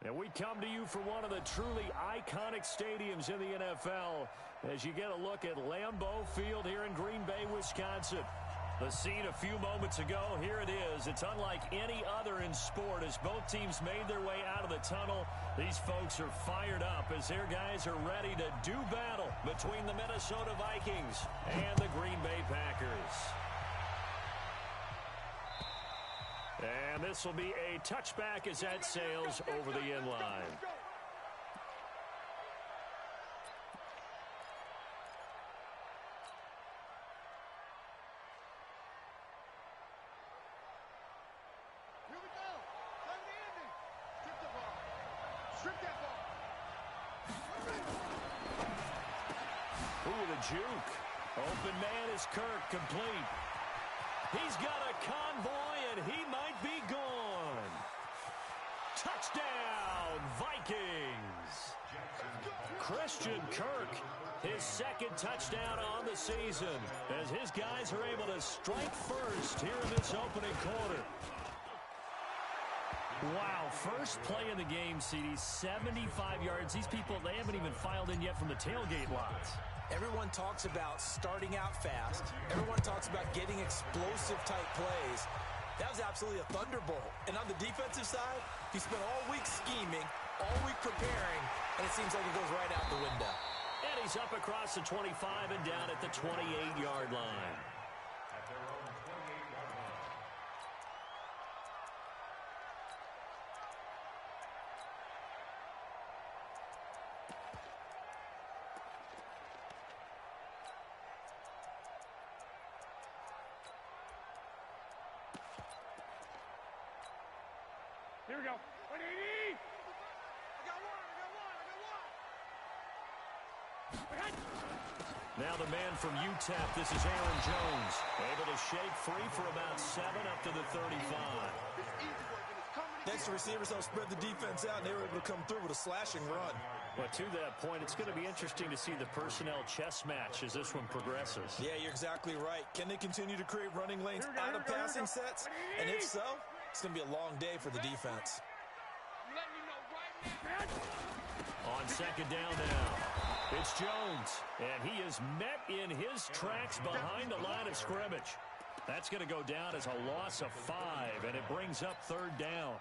And we come to you from one of the truly iconic stadiums in the NFL as you get a look at Lambeau Field here in Green Bay, Wisconsin. The scene a few moments ago, here it is. It's unlike any other in sport as both teams made their way out of the tunnel. These folks are fired up as their guys are ready to do battle between the Minnesota Vikings and the Green Bay Packers. And this will be a touchback as that sails over the end line. Here we go. Time to end it. Strip the ball. Strip that ball. Ooh, the juke. Open man is Kirk, complete. He's got a convoy, and he might be gone. Touchdown, Vikings. Christian Kirk, his second touchdown on the season, as his guys are able to strike first here in this opening quarter. Wow, first play in the game, CD, 75 yards. These people, they haven't even filed in yet from the tailgate lots. Everyone talks about starting out fast. Everyone talks about getting explosive-type plays. That was absolutely a thunderbolt. And on the defensive side, he spent all week scheming, all week preparing, and it seems like it goes right out the window. And he's up across the 25 and down at the 28-yard line. Here we go. 180. I got one. Now the man from UTEP, this is Aaron Jones, able to shake free for about 7 up to the 35. Next, the receivers helped spread the defense out, and they were able to come through with a slashing run. But to that point, it's going to be interesting to see the personnel chess match as this one progresses. Yeah, you're exactly right. Can they continue to create running lanes out of passing sets? And if so, it's going to be a long day for the defense. On second down now, it's Jones, and he is met in his tracks behind the line of scrimmage. That's going to go down as a loss of 5, and it brings up third down.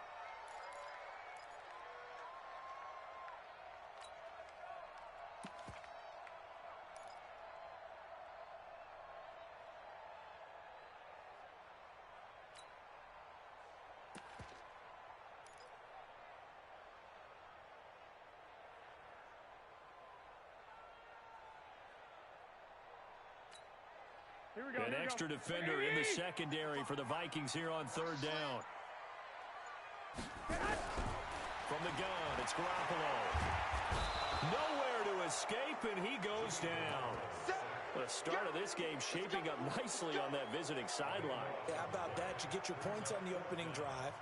An extra defender in the secondary for the Vikings here on third down. From the gun, it's Garoppolo. Nowhere to escape, and he goes down. The start of this game shaping up nicely on that visiting sideline. Yeah, how about that? You get your points on the opening drive.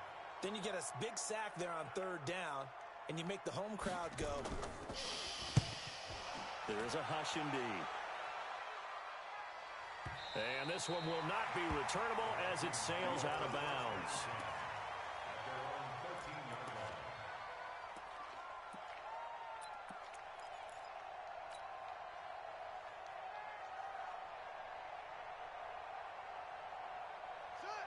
Then you get a big sack there on third down, and you make the home crowd go. There is a hush indeed. And this one will not be returnable as it sails out of bounds.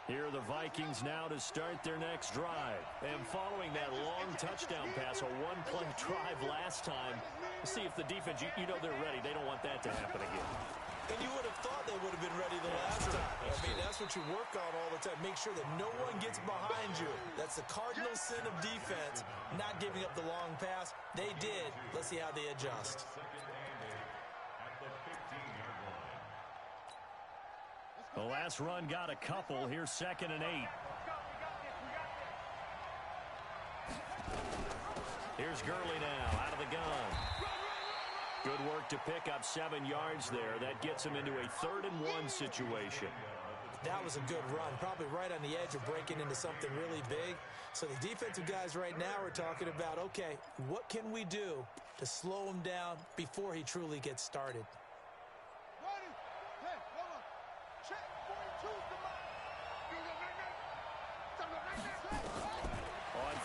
Here are the Vikings now to start their next drive. And following that long touchdown pass, a one-play drive last time, see if the defense, you know they're ready. They don't want that to happen again. And you would have thought they would have been ready the last time. I mean, that's what you work on all the time. Make sure that no one gets behind you. That's the cardinal sin of defense, not giving up the long pass. They did. Let's see how they adjust. The last run got a couple. Here's 2nd and 8. Here's Gurley now out of the gun. Good work to pick up 7 yards there. That gets him into a 3rd and 1 situation. That was a good run, probably right on the edge of breaking into something really big. So the defensive guys right now are talking about, okay, what can we do to slow him down before he truly gets started?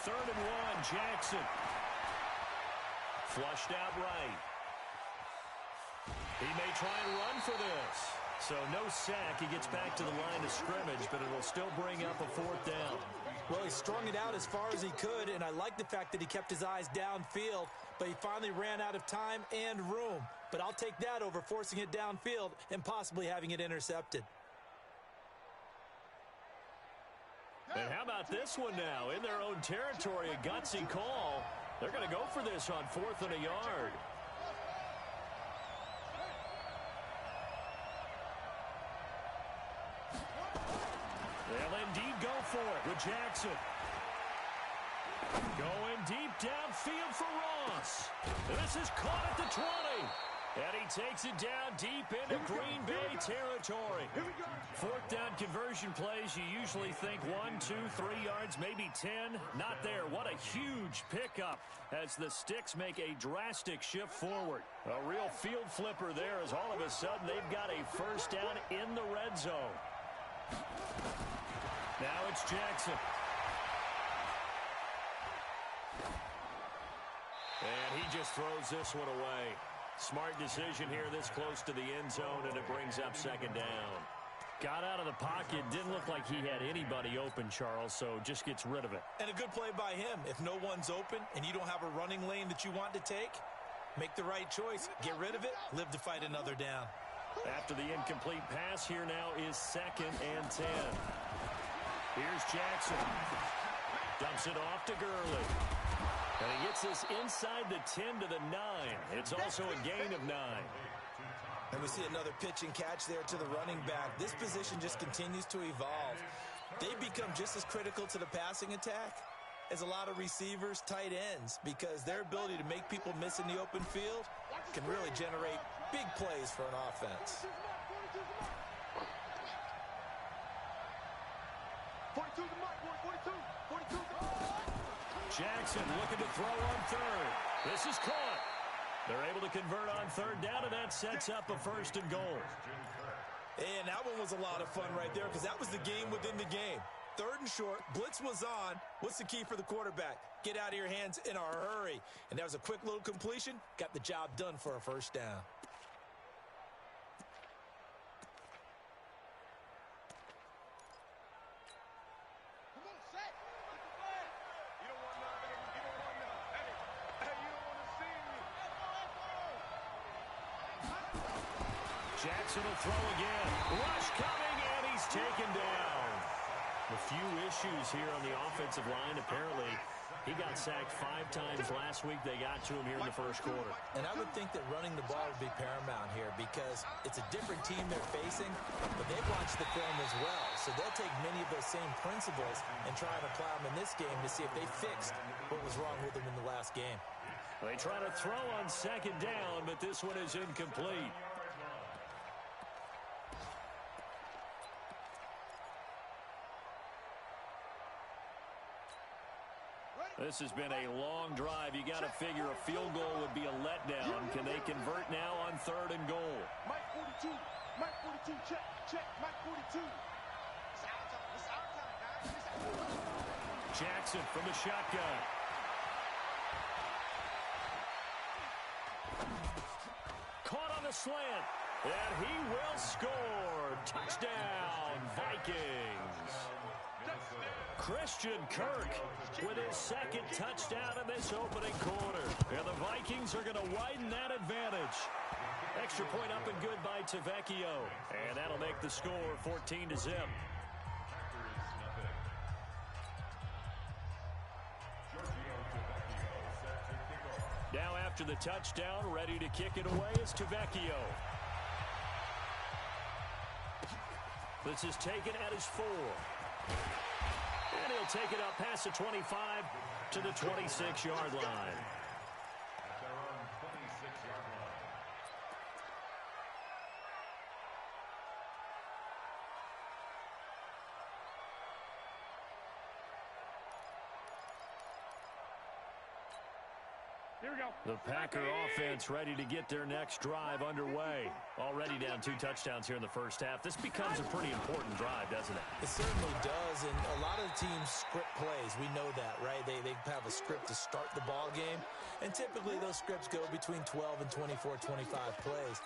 3rd and 1. Jackson. Flushed out right. He may try and run for this. So no sack. He gets back to the line of scrimmage, but it'll still bring up a 4th down. Well, he strung it out as far as he could, and I like the fact that he kept his eyes downfield, but he finally ran out of time and room. But I'll take that over forcing it downfield and possibly having it intercepted. And how about this one now? In their own territory, a gutsy call. They're going to go for this on 4th and a yard. They'll indeed go for it with Jackson. Going deep downfield for Ross. This is caught at the 20. And he takes it down deep into Green Bay territory. 4th down conversion plays, you usually think 1, 2, 3 yards, maybe 10. Not there. What a huge pickup as the Sticks make a drastic shift forward. A real field flipper there as all of a sudden they've got a 1st down in the red zone. Now it's Jackson. And he just throws this one away. Smart decision here this close to the end zone, and it brings up 2nd down. Got out of the pocket. Didn't look like he had anybody open, Charles, so just gets rid of it. And a good play by him. If no one's open and you don't have a running lane that you want to take, make the right choice. Get rid of it. Live to fight another down. After the incomplete pass, here now is 2nd and 10. Here's Jackson. Dumps it off to Gurley. And he gets this inside the 10 to the 9. It's also a gain of 9. And we see another pitch and catch there to the running back. This position just continues to evolve. They become just as critical to the passing attack as a lot of receivers, tight ends, because their ability to make people miss in the open field can really generate big plays for an offense. 42 to Mike, 42, 42 to Jackson looking to throw on 3rd. This is caught. They're able to convert on 3rd down, and that sets up a 1st and goal. And that one was a lot of fun right there because that was the game within the game. 3rd and short, blitz was on. What's the key for the quarterback? Get out of your hands in a hurry. And that was a quick little completion. Got the job done for a 1st down. Jackson will throw again. Rush coming, and he's taken down. A few issues here on the offensive line. Apparently, he got sacked 5 times last week. They got to him here in the 1st quarter. And I would think that running the ball would be paramount here because it's a different team they're facing, but they've watched the film as well. So they'll take many of those same principles and try and apply them in this game to see if they fixed what was wrong with them in the last game. They try to throw on 2nd down, but this one is incomplete. This has been a long drive. You got to figure a field goal would be a letdown. Can they convert now on 3rd and goal? Mike 42. Mike 42. Check. Check. Mike 42. It's our time. It's our time, guys. It's our time. Jackson from the shotgun. Caught on the slant. And he will score. Touchdown, Vikings. Christian Kirk with his 2nd touchdown in this opening quarter. And the Vikings are going to widen that advantage. Extra point up and good by Tavecchio. And that'll make the score 14-0. Now after the touchdown, ready to kick it away is Tavecchio. This is taken at his 4. And he'll take it up past the 25 to the 26-yard line. Here we go. The Packer offense ready to get their next drive underway. Already down 2 touchdowns here in the first half. This becomes a pretty important drive, doesn't it? It certainly does, and a lot of the teams script plays. We know that, right? They have a script to start the ball game, and typically those scripts go between 12 and 24, 25 plays.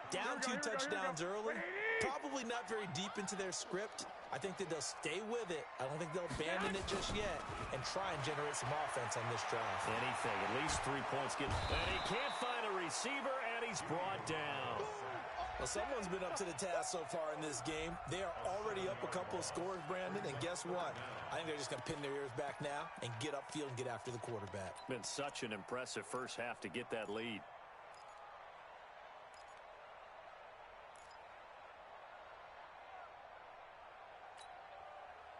Down 2 touchdowns early, probably not very deep into their script. I think that they'll stay with it. I don't think they'll abandon it just yet and try and generate some offense on this drive. Anything, at least 3 points. And he can't find a receiver, and he's brought down. Well, someone's been up to the task so far in this game. They are already up a couple of scores, Brandon, and guess what? I think they're just going to pin their ears back now and get upfield and get after the quarterback. Been such an impressive first half to get that lead.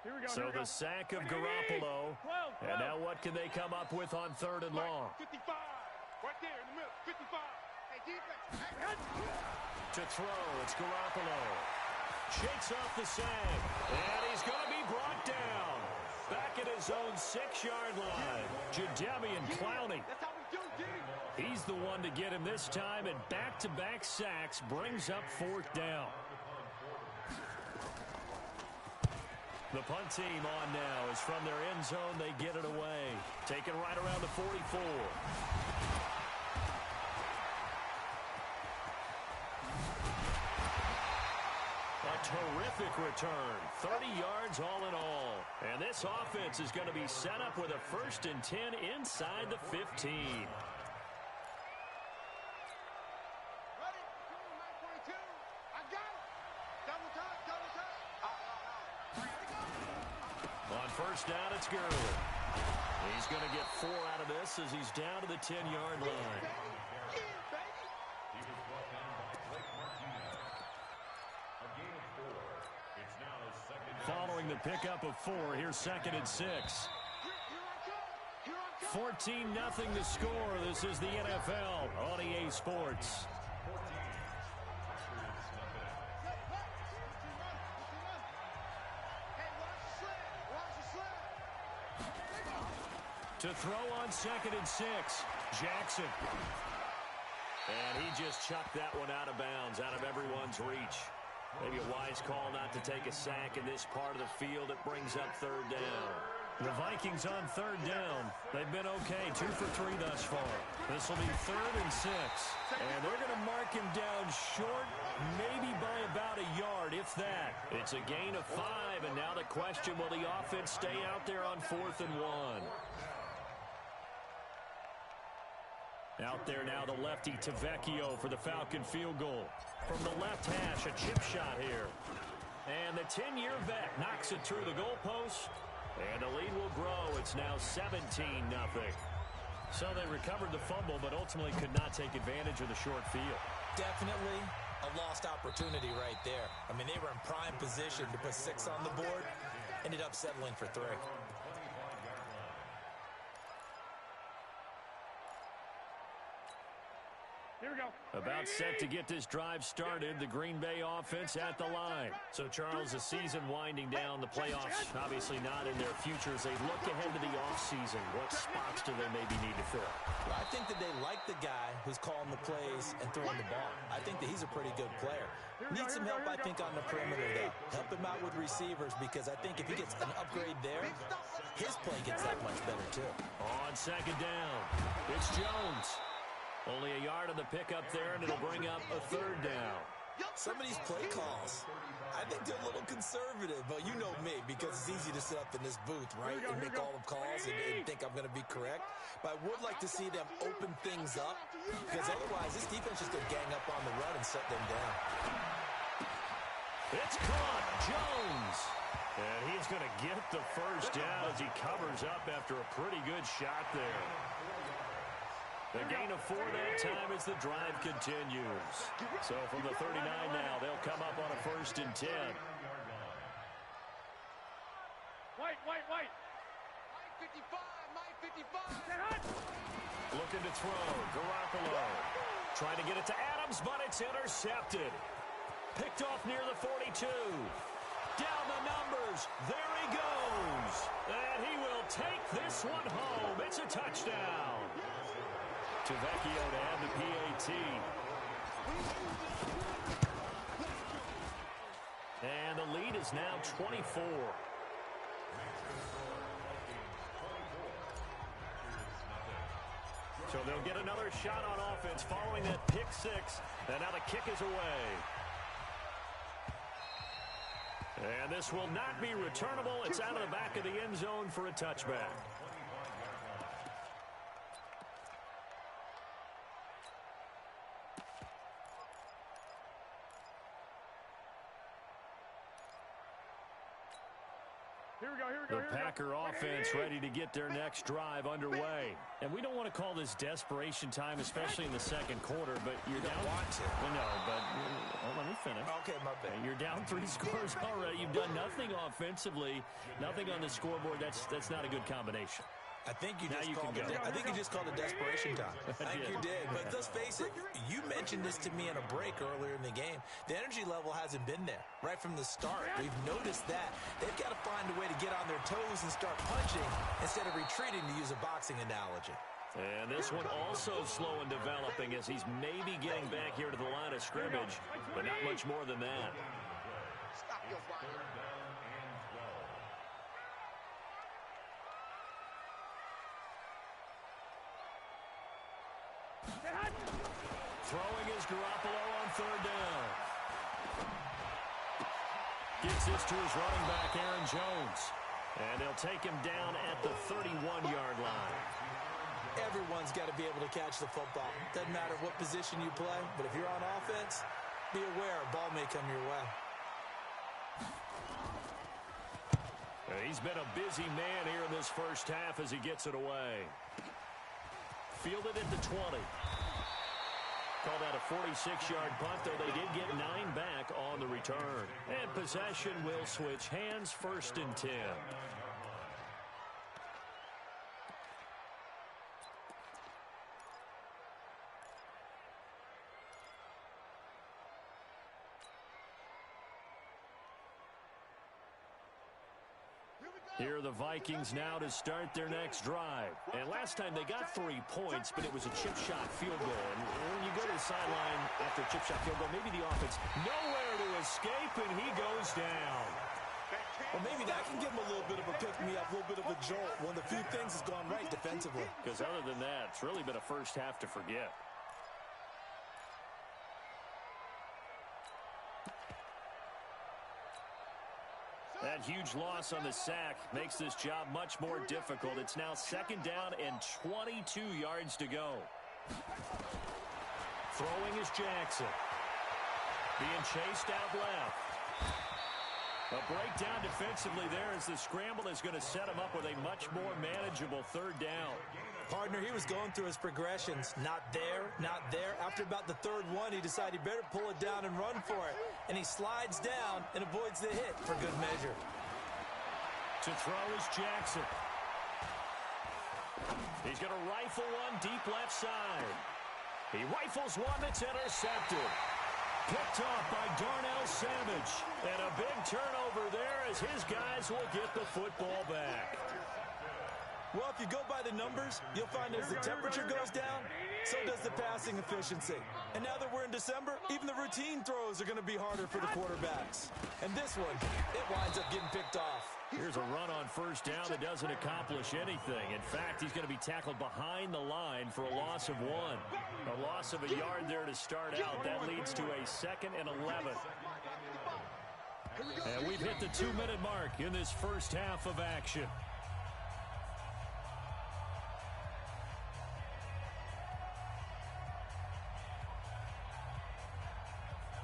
Here we go. So the sack of Garoppolo. And now what can they come up with on 3rd and long? 55. Right there in the middle. 55. Hey, defense. To throw, it's Garoppolo. Shakes off the sack. And he's going to be brought down. Back at his own 6-yard line. Jadeveon Clowney. That's how we do, Diddy. He's the one to get him this time, and back-to-back sacks brings up 4th down. The punt team on now is from their end zone. They get it away. Taken right around the 44. A terrific return. 30 yards all in all. And this offense is going to be set up with a 1st and 10 inside the 15. Ready? 942. I got it. Double time, double time. On 1st down, it's Gurley. He's going to get 4 out of this as he's down to the 10-yard line. Following the pickup of 4, here's 2nd and 6. 14-0 the score. This is the NFL on EA Sports. To throw on 2nd and 6, Jackson. And he just chucked that one out of bounds, out of everyone's reach. Maybe a wise call not to take a sack in this part of the field. It brings up 3rd down. The Vikings on 3rd down. They've been okay, 2 for 3 thus far. This will be 3rd and 6. And they're going to mark him down short, maybe by about a yard, if that. It's a gain of 5, and now the question, will the offense stay out there on 4th and 1? Out there now, the lefty Tavecchio for the Falcon field goal. From the left hash, a chip shot here. And the 10-year vet knocks it through the goalpost. And the lead will grow. It's now 17-0. So they recovered the fumble, but ultimately could not take advantage of the short field. Definitely a lost opportunity right there. I mean, they were in prime position to put 6 on the board. Ended up settling for 3. Here we go. About set to get this drive started, the Green Bay offense at the line. So, Charles, the season winding down, the playoffs obviously not in their futures. They look ahead to the offseason. What spots do they maybe need to fill? Well, I think that they like the guy who's calling the plays and throwing the ball. I think that he's a pretty good player. Needs some help, I think, on the perimeter, though. Help him out with receivers, because I think if he gets an upgrade there, his play gets that much better, too. On 2nd down, it's Jones. Only a yard on the pickup there, and it'll bring up a 3rd down. Some of these play calls, I think they're a little conservative, but you know me, because it's easy to sit up in this booth, right, and make all the calls and think I'm going to be correct. But I would like to see them open things up, because otherwise this defense is going to gang up on the run and shut them down. It's caught, Jones. And he's going to get the 1st down as he covers up after a pretty good shot there. The gain of 4 that time as the drive continues. So from the 39 now, they'll come up on a 1st and 10. Wait. 55. Looking to throw, Garoppolo. Trying to get it to Adams, but it's intercepted. Picked off near the 42. Down the numbers. There he goes. And he will take this one home. It's a touchdown. to Vecchio to add the PAT. And the lead is now 24. So they'll get another shot on offense following that pick six. And now the kick is away. And this will not be returnable. It's out of the back of the end zone for a touchback. The Packer offense ready to get their next drive underway. And we don't want to call this desperation time, especially in the second quarter, but you're down. Well, no, but let me finish. Okay, my bad. You're down 3 scores already. You've done nothing offensively, nothing on the scoreboard. That's not a good combination. I think you just called it desperation time. I think you did. But let's face it, you mentioned this to me in a break earlier in the game. The energy level hasn't been there right from the start. We've noticed that. They've got to find a way to get on their toes and start punching instead of retreating, to use a boxing analogy. And this one also slow in developing as he's maybe getting back here to the line of scrimmage, but not much more than that. Stop your body. Throwing is Garoppolo on third down. Gets this to his running back, Aaron Jones. And they'll take him down at the 31-yard line. Everyone's got to be able to catch the football. Doesn't matter what position you play, but if you're on offense, be aware a ball may come your way. He's been a busy man here in this first half as he gets it away. Fielded at the 20. Called out a 46-yard punt, though they did get 9 back on the return. And possession will switch hands, 1st and 10. Here are the Vikings now to start their next drive. And last time they got 3 points, but it was a chip shot field goal. And when you go to the sideline after a chip shot field goal, maybe the offense nowhere to escape, and he goes down. Well, maybe that can give him a little bit of a pick-me-up, a little bit of a jolt. One of the few things has gone right defensively. Because other than that, it's really been a first half to forget. That huge loss on the sack makes this job much more difficult. It's now 2nd down and 22 yards to go. Throwing is Jackson. Being chased out left. A breakdown defensively there as the scramble is going to set him up with a much more manageable 3rd down. Partner, he was going through his progressions. Not there, not there. After about the 3rd one, he decided he better pull it down and run for it. And he slides down and avoids the hit for good measure. To throw is Jackson. He's going to rifle one deep left side. He rifles one that's intercepted. Picked off by Darnell Savage. And a big turnover there as his guys will get the football back. Well, if you go by the numbers, you'll find as the temperature goes down, so does the passing efficiency. And now that we're in December, even the routine throws are going to be harder for the quarterbacks. And this one, it winds up getting picked off. Here's a run on 1st down that doesn't accomplish anything. In fact, he's going to be tackled behind the line for a loss of 1. A loss of a yard there to start out. That leads to a 2nd and 11. And we've hit the 2-minute mark in this first half of action.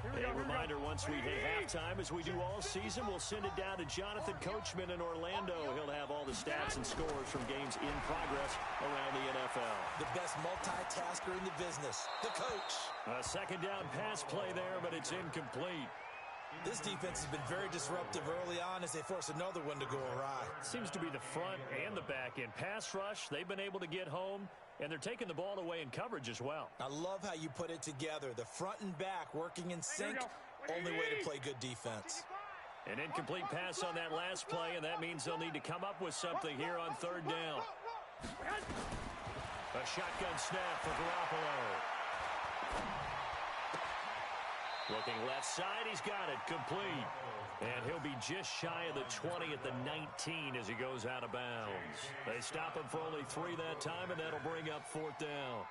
A reminder, once we hit halftime, as we do all season, we'll send it down to Jonathan Coachman in Orlando. He'll have all the stats and scores from games in progress around the NFL. The best multitasker in the business, the coach. A 2nd down pass play there, but it's incomplete. This defense has been very disruptive early on as they force another one to go awry. Seems to be the front and the back end. Pass rush, they've been able to get home, and they're taking the ball away in coverage as well. I love how you put it together. The front and back working in sync, only way to play good defense. An incomplete pass on that last play, and that means they'll need to come up with something here on 3rd down. A shotgun snap for Garoppolo. Looking left side, he's got it, complete. And he'll be just shy of the 20 at the 19 as he goes out of bounds. They stop him for only 3 that time, and that'll bring up 4th down.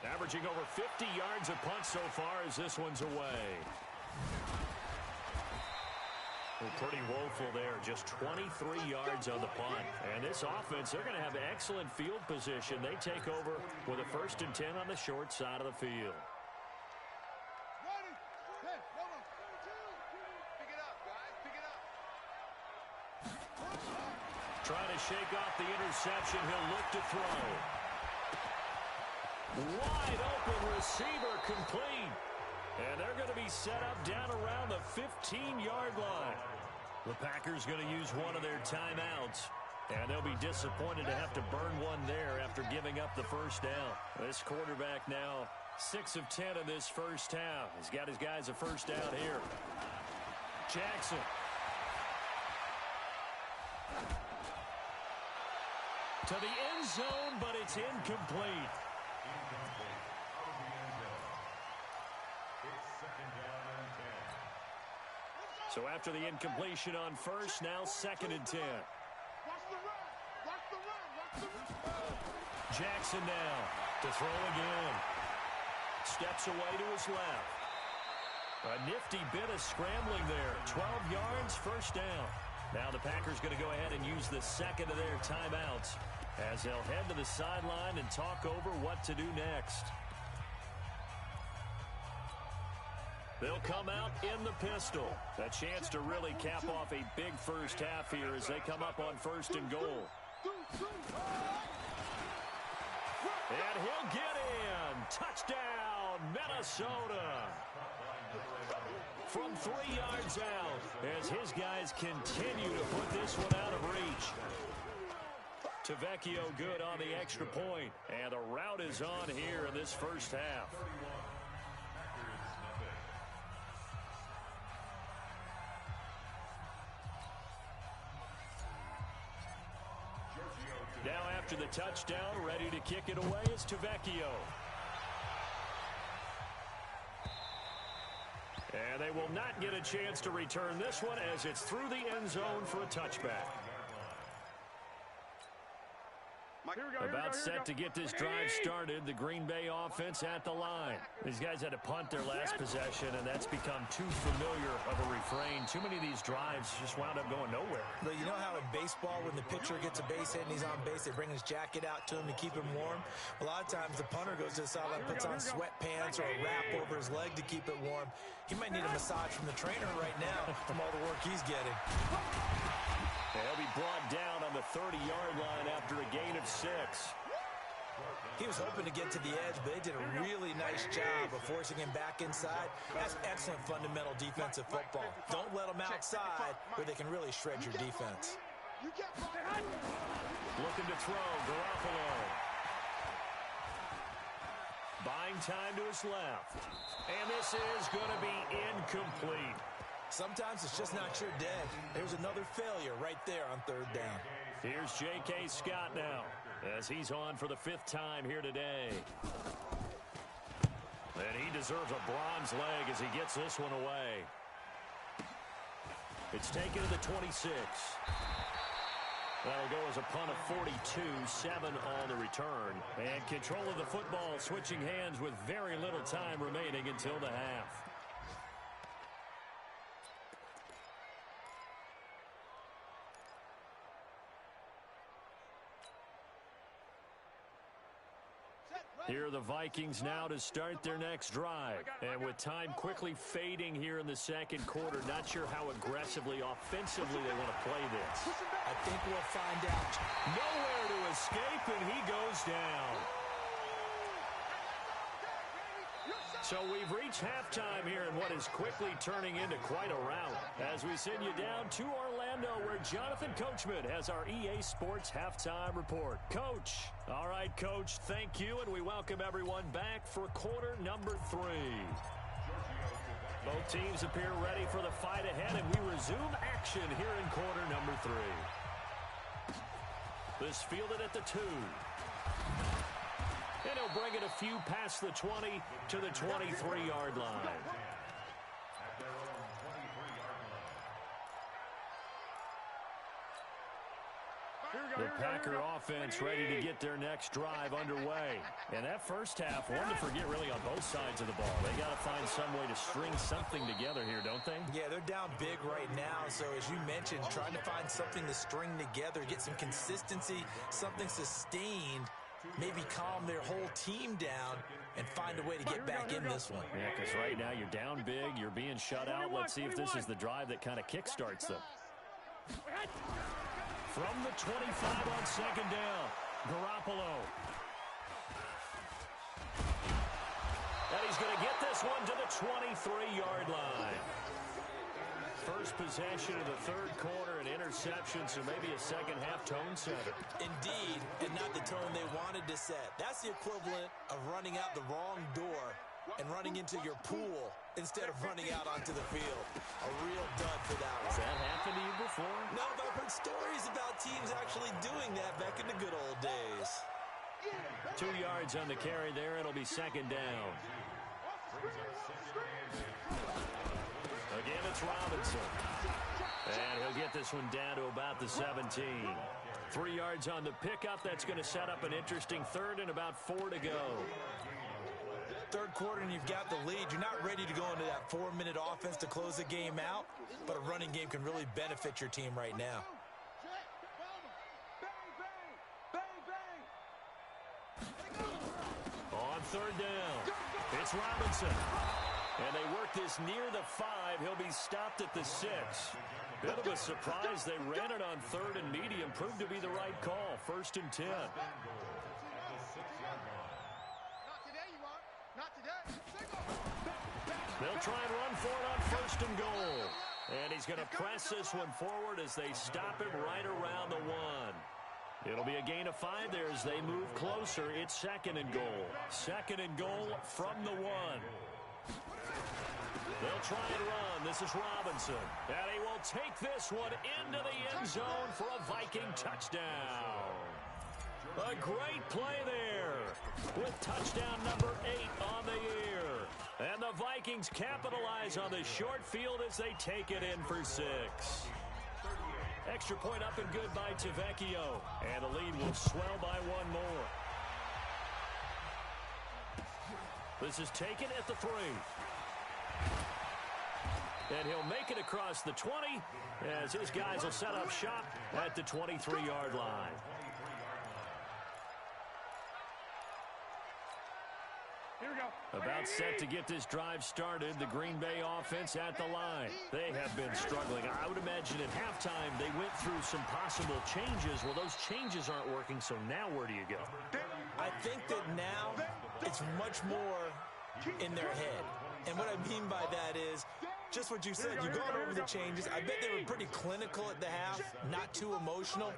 Averaging over 50 yards a punt so far as this one's away. Well, pretty woeful there. Just 23 yards on the punt. And this offense, they're going to have excellent field position. They take over with a 1st and 10 on the short side of the field. Trying to shake off the interception. He'll look to throw. Wide open receiver, complete. And they're going to be set up down around the 15-yard line. The Packers going to use one of their timeouts. And they'll be disappointed to have to burn one there after giving up the 1st down. This quarterback now 6 of 10 in this first half. He's got his guys a 1st down here. Jackson. To the end zone, but it's incomplete. So after the incompletion on 1st, now 2nd and 10. Jackson now to throw again. Steps away to his left. A nifty bit of scrambling there. 12 yards, 1st down. Now the Packers going to go ahead and use the 2nd of their timeouts as they'll head to the sideline and talk over what to do next. They'll come out in the pistol. A chance to really cap off a big first half here as they come up on 1st and goal. And he'll get in. Touchdown, Minnesota. From 3 yards out as his guys continue to put this one out of reach. Tavecchio good on the extra point. And the rout is on here in this first half. Now after the touchdown, ready to kick it away is Tavecchio. And they will not get a chance to return this one as it's through the end zone for a touchback. About set to get this drive started. The Green Bay offense at the line. These guys had to punt their last possession, and that's become too familiar of a refrain. Too many of these drives just wound up going nowhere. But you know how in baseball, when the pitcher gets a base hit and he's on base, they bring his jacket out to him to keep him warm? A lot of times the punter goes to the sideline, puts on sweatpants or a wrap over his leg to keep it warm. He might need a massage from the trainer right now from all the work he's getting. He'll be brought down on the 30-yard line after a gain of 6. He was hoping to get to the edge, but they did a really nice job of forcing him back inside. That's excellent fundamental defensive football. Don't let them outside where they can really shred your defense. Looking to throw, Garoppolo. Buying time to his left. And this is going to be incomplete. Sometimes it's just not your day. There's another failure right there on 3rd down. Here's J.K. Scott now as he's on for the 5th time here today. And he deserves a bronze leg as he gets this one away. It's taken to the 26. That'll go as a punt of 42, 7 on the return. And control of the football switching hands with very little time remaining until the half. Here are the Vikings now to start their next drive. And with time quickly fading here in the 2nd quarter, not sure how aggressively, offensively they want to play this. I think we'll find out. Nowhere to escape, and he goes down. So we've reached halftime here in what is quickly turning into quite a rout as we send you down to Orlando where Jonathan Coachman has our EA Sports Halftime Report. Coach. All right, Coach, thank you, and we welcome everyone back for quarter number 3. Both teams appear ready for the fight ahead, and we resume action here in quarter number 3. This fielded at the 2. And he'll bring it a few past the 20 to the 23-yard line. The Packer offense ready to get their next drive underway. And that first half, one to forget really on both sides of the ball. They got to find some way to string something together here, don't they? Yeah, they're down big right now. So as you mentioned, trying to find something to string together, get some consistency, something sustained, maybe calm their whole team down and find a way to get back in this one. Yeah, because right now you're down big, you're being shut out. Let's see if this is the drive that kind of kickstarts them. From the 25 on second down, Garoppolo. And he's going to get this one to the 23-yard line. First possession of the third quarter, an interception, so maybe a second-half tone setter. Indeed, and not the tone they wanted to set. That's the equivalent of running out the wrong door and running into your pool instead of running out onto the field. A real dud for that one. Has that happened to you before? No, but I've heard stories about teams actually doing that back in the good old days. 2 yards on the carry there. It'll be second down. Again, it's Robinson. And he'll get this one down to about the 17. 3 yards on the pickup. That's going to set up an interesting third and about 4 to go. Third quarter and you've got the lead. You're not ready to go into that 4-minute offense to close the game out, but a running game can really benefit your team right now. On third down, it's Robinson. And they work this near the 5. He'll be stopped at the 6. Bit of a surprise. They ran it on third and medium. Proved to be the right call. 1st and 10. They'll try and run for it on 1st and goal. And he's going to press this one forward as they stop him right around the 1. It'll be a gain of 5 there as they move closer. It's 2nd and goal. 2nd and goal from the 1. They'll try and run. This is Robinson. And he will take this one into the end zone for a Viking touchdown. A great play there with touchdown number 8 on the year. And the Vikings capitalize on the short field as they take it in for 6. Extra point up and good by Tavecchio. And the lead will swell by 1 more. This is taken at the 3. And he'll make it across the 20 as his guys will set up shop at the 23-yard line. Here we go. About set to get this drive started, the Green Bay offense at the line. They have been struggling. I would imagine at halftime they went through some possible changes. Well, those changes aren't working, so now where do you go? I think that now it's much more in their head. And what I mean by that is just what you said. You've gone over the changes. I bet they were pretty clinical at the half, not too emotional.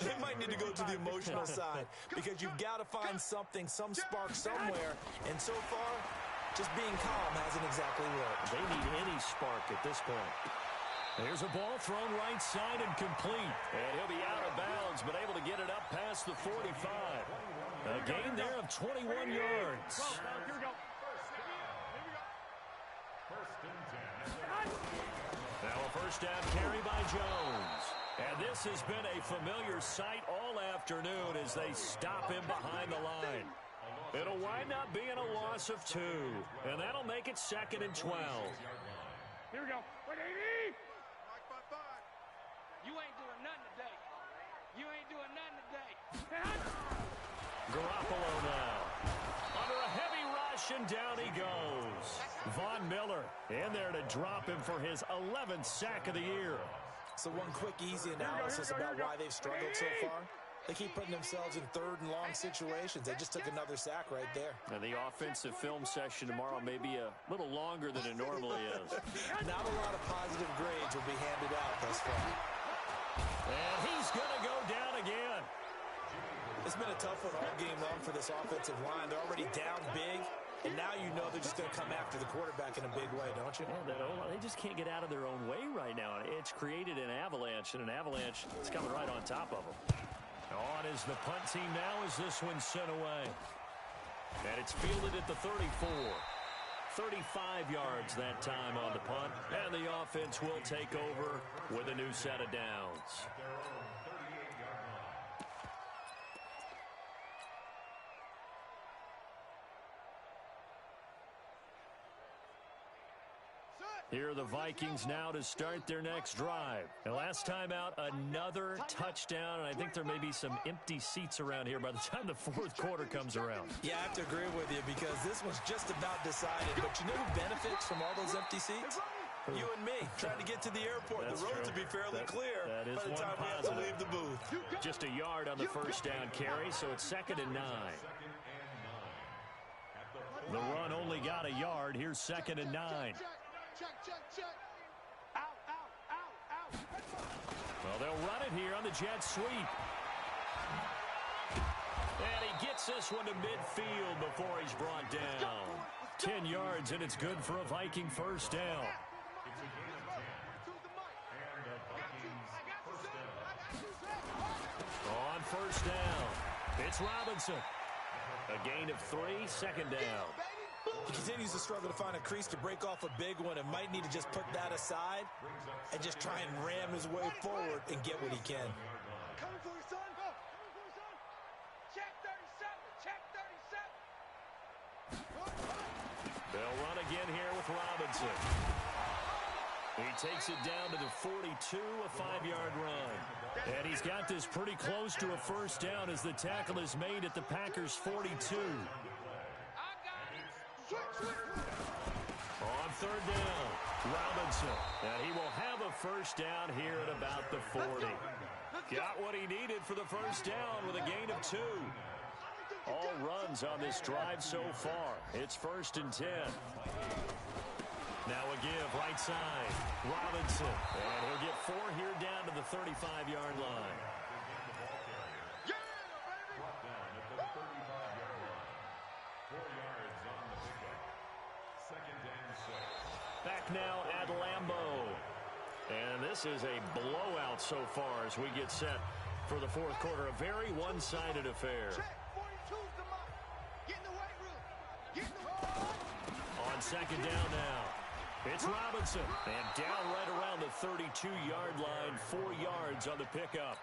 They might need to go to the emotional side because you've got to find something, some spark somewhere. And so far, just being calm hasn't exactly worked. They need any spark at this point. There's a ball thrown right side and complete. And he'll be out of bounds, but able to get it up past the 45. A gain there of 21 yards. Here we go. Now a first down carry by Jones. And this has been a familiar sight all afternoon as they stop him behind the line. It'll wind up being a loss of 2. And that'll make it 2nd and 12. Here we go. Wait, 80. You ain't doing nothing today. You ain't doing nothing today. Garoppolo now. Under a heavy rush, and down he goes. Von Miller in there to drop him for his 11th sack of the year. So one quick, easy analysis about why they've struggled so far. They keep putting themselves in third and long situations. They just took another sack right there. And the offensive film session tomorrow may be a little longer than it normally is. Not a lot of positive grades will be handed out thus far. And he's going to go down again. It's been a tough one all game long for this offensive line. They're already down big, and now you know they're just going to come after the quarterback in a big way, don't you? Yeah, they just can't get out of their own way right now. It's created an avalanche, and an avalanche is coming right on top of them. On is the punt team now as this one's sent away. And it's fielded at the 34. 35 yards that time on the punt. And the offense will take over with a new set of downs. Here are the Vikings now to start their next drive. And last time out, another touchdown. And I think there may be some empty seats around here by the time the fourth quarter comes around. Yeah, I have to agree with you because this was just about decided. But you know who benefits from all those empty seats? You and me, trying to get to the airport. That's the roads true. will be fairly clear that is by the time we have to leave the booth. Just a yard on the first down carry, so it's 2nd and 9. The run only got a yard. Here's 2nd and 9. Check. Out. Well, they'll run it here on the jet sweep. And he gets this one to midfield before he's brought down. 10 yards, and it's good for a Viking first down. On first down, it's Robinson. A gain of 3, 2nd down. He continues to struggle to find a crease to break off a big one and might need to just put that aside and just try and ram his way forward and get what he can. Coming for you, son. Check 37. They'll run again here with Robinson. He takes it down to the 42, a 5-yard run. And he's got this pretty close to a first down as the tackle is made at the Packers' 42. On 3rd down, Robinson. And he will have a first down here at about the 40. Got what he needed for the first down with a gain of 2. All runs on this drive so far. It's 1st and 10. Now a give right side. Robinson. And he'll get 4 here down to the 35-yard line. Back now at Lambeau. And this is a blowout so far as we get set for the fourth quarter. A very one-sided affair. On 2nd down now. It's Robinson. And down right around the 32-yard line. 4 yards on the pickup.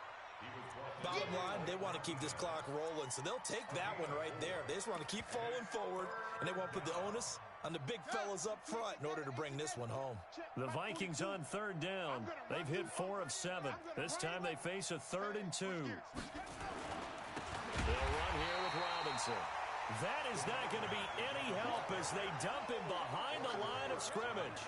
Bottom line, they want to keep this clock rolling, so they'll take that one right there. They just want to keep falling forward, and they want to put the onus on the big fellas up front in order to bring this one home. The Vikings on 3rd down. They've hit 4 of 7. This time they face a 3rd and 2. They'll run here with Robinson. That is not going to be any help as they dump him behind the line of scrimmage.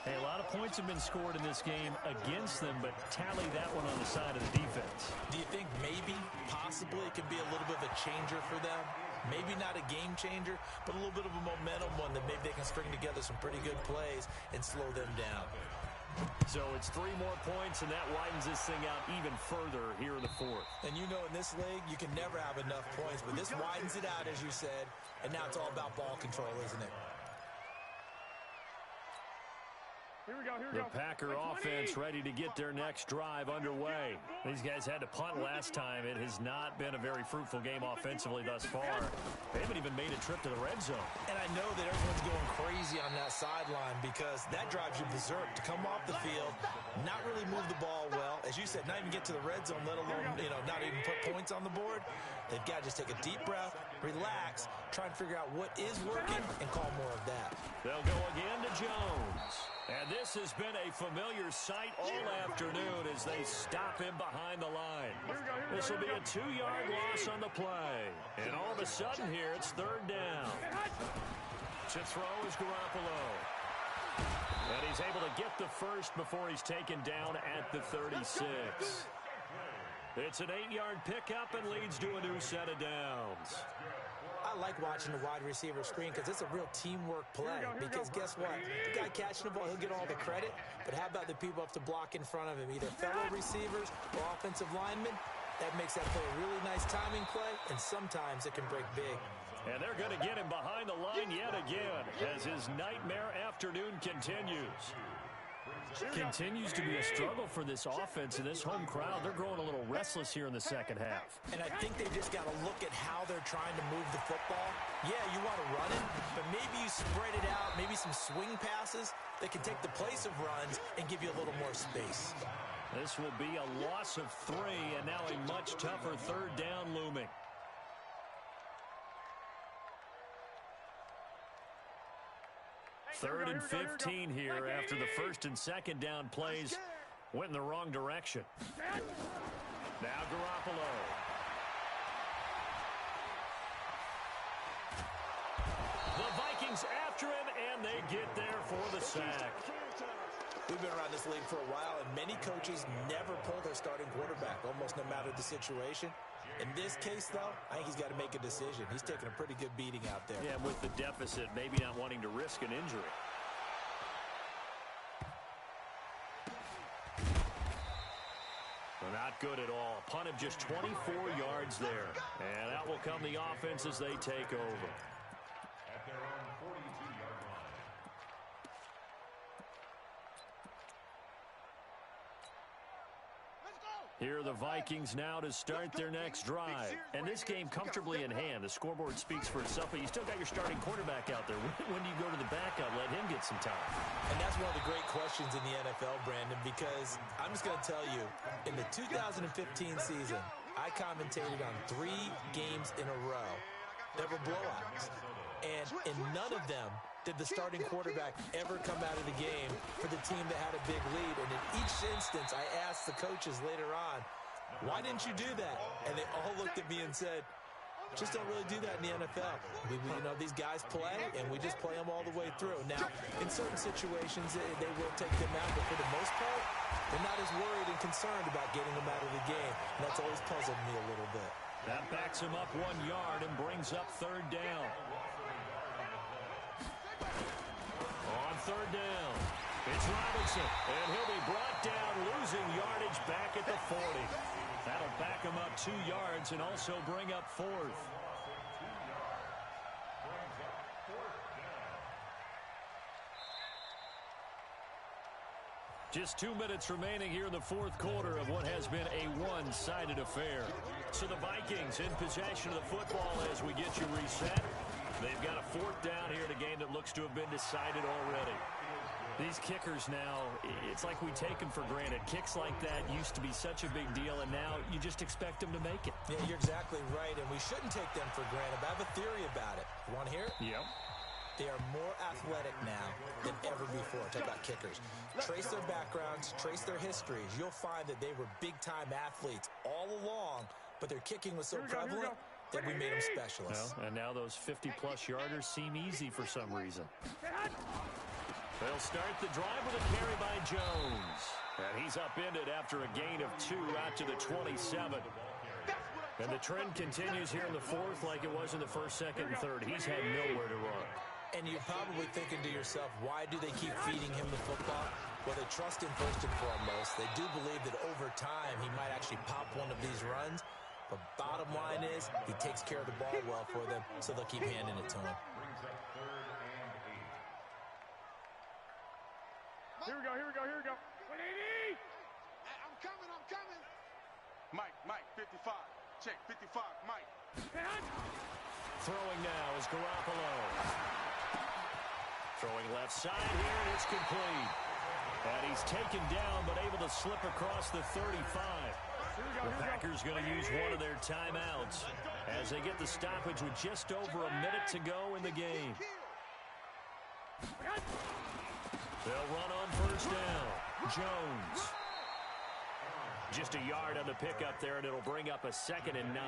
Hey, a lot of points have been scored in this game against them, but tally that one on the side of the defense. Do you think maybe, possibly, it could be a little bit of a changer for them? Maybe not a game changer, but a little bit of a momentum one that maybe they can string together some pretty good plays and slow them down. So it's 3 more points, and that widens this thing out even further here in the fourth. And you know in this league, you can never have enough points, but this widens it out, as you said, and now it's all about ball control, isn't it? Here we go. The Packer offense ready to get their next drive underway. These guys had to punt last time. It has not been a very fruitful game offensively thus far. They haven't even made a trip to the red zone. And I know that everyone's going crazy on that sideline because that drives you berserk to come off the field, not really move the ball well. As you said, not even get to the red zone, let alone, not even put points on the board. They've got to just take a deep breath, relax, try and figure out what is working, and call more of that. They'll go again to Jones. And this has been a familiar sight all afternoon as they stop him behind the line. This will be a 2-yard loss on the play. And all of a sudden here, it's 3rd down. To throw is Garoppolo. And he's able to get the first before he's taken down at the 36. It's an 8-yard pickup and leads to a new set of downs. I like watching the wide receiver screen because it's a real teamwork play. Because guess what? The guy catching the ball, he'll get all the credit. But how about the people up to block in front of him? Either fellow receivers or offensive linemen. That makes that play a really nice timing play, and sometimes it can break big. And they're going to get him behind the line yet again as his nightmare afternoon continues. Continues to be a struggle for this offense and this home crowd. They're growing a little restless here in the second half. And I think they just got to look at how they're trying to move the football. Yeah, you want to run it, but maybe you spread it out, maybe some swing passes that can take the place of runs and give you a little more space. This will be a loss of 3, and now a much tougher third down looming. Third and 15 here after the first and second down plays went in the wrong direction. Now Garoppolo. The Vikings after him, and they get there for the sack. We've been around this league for a while, and many coaches never pull their starting quarterback, almost no matter the situation. In this case, though, I think he's got to make a decision. He's taking a pretty good beating out there. Yeah, with the deficit, maybe not wanting to risk an injury. Well, not good at all. A punt of just 24 yards there. And out will come the offense as they take over. At their own 42-yard line. Here are the Vikings now to start their next drive. And this game comfortably in hand. The scoreboard speaks for itself, but you still got your starting quarterback out there. When do you go to the backup, let him get some time? And that's one of the great questions in the NFL, Brandon, because I'm just going to tell you, in the 2015 season, I commentated on 3 games in a row that were blowouts. And in none of them did the starting quarterback ever come out of the game for the team that had a big lead. And in each instance, I asked the coaches later on, why didn't you do that? And they all looked at me and said, just don't really do that in the NFL. These guys play, and we just play them all the way through. Now, in certain situations, they will take them out, but for the most part, they're not as worried and concerned about getting them out of the game. And that's always puzzled me a little bit. That backs him up 1 yard and brings up third down. On third down, it's Robinson, and he'll be brought down, losing yardage back at the 40. That'll back him up 2 yards and also bring up fourth. Just 2 minutes remaining here in the fourth quarter of what has been a one-sided affair. So the Vikings in possession of the football as we get you reset. They've got a fourth down here in a game that looks to have been decided already. These kickers now, it's like we take them for granted. Kicks like that used to be such a big deal, and now you just expect them to make it. Yeah, you're exactly right, and we shouldn't take them for granted. But I have a theory about it. You want to hear it? Yep. They are more athletic now than ever before. Talk about kickers. Trace their backgrounds, trace their histories. You'll find that they were big-time athletes all along, but their kicking was so prevalent that we made them specialists. Well, and now those 50-plus yarders seem easy for some reason. They'll start the drive with a carry by Jones. And he's upended after a gain of 2 out to the 27. And the trend continues here in the fourth like it was in the first, second, and third. He's had nowhere to run. And you're probably thinking to yourself, why do they keep feeding him the football? Well, they trust him first and foremost. They do believe that over time he might actually pop one of these runs. But bottom line is he takes care of the ball well for them, so they'll keep handing it to him. Here we go. What do you need? I'm coming. Mike, 55. Check, 55, Mike. Throwing now is Garoppolo. Throwing left side here, and it's complete. And he's taken down, but able to slip across the 35. The Packers going to use one of their timeouts as they get the stoppage with just over a minute to go in the game. They'll run on first down. Jones. Just a yard on the pickup there, and it'll bring up a 2nd and 9.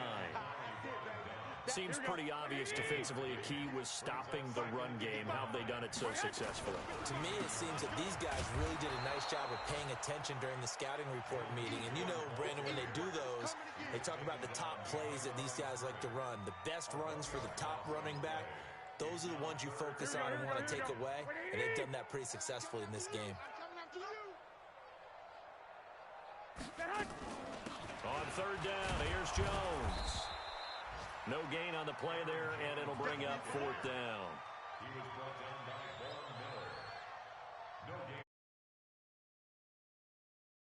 Seems pretty obvious defensively a key was stopping the run game. How have they done it so successfully? To me, it seems that these guys really did a nice job of paying attention during the scouting report meeting. And you know, Brandon, when they do those, they talk about the top plays that these guys like to run. The best runs for the top running back, those are the ones you focus on and want to take away. And they've done that pretty successfully in this game. On third down, here's Jones. No gain on the play there, and it'll bring up fourth down. He was brought down by Von Miller.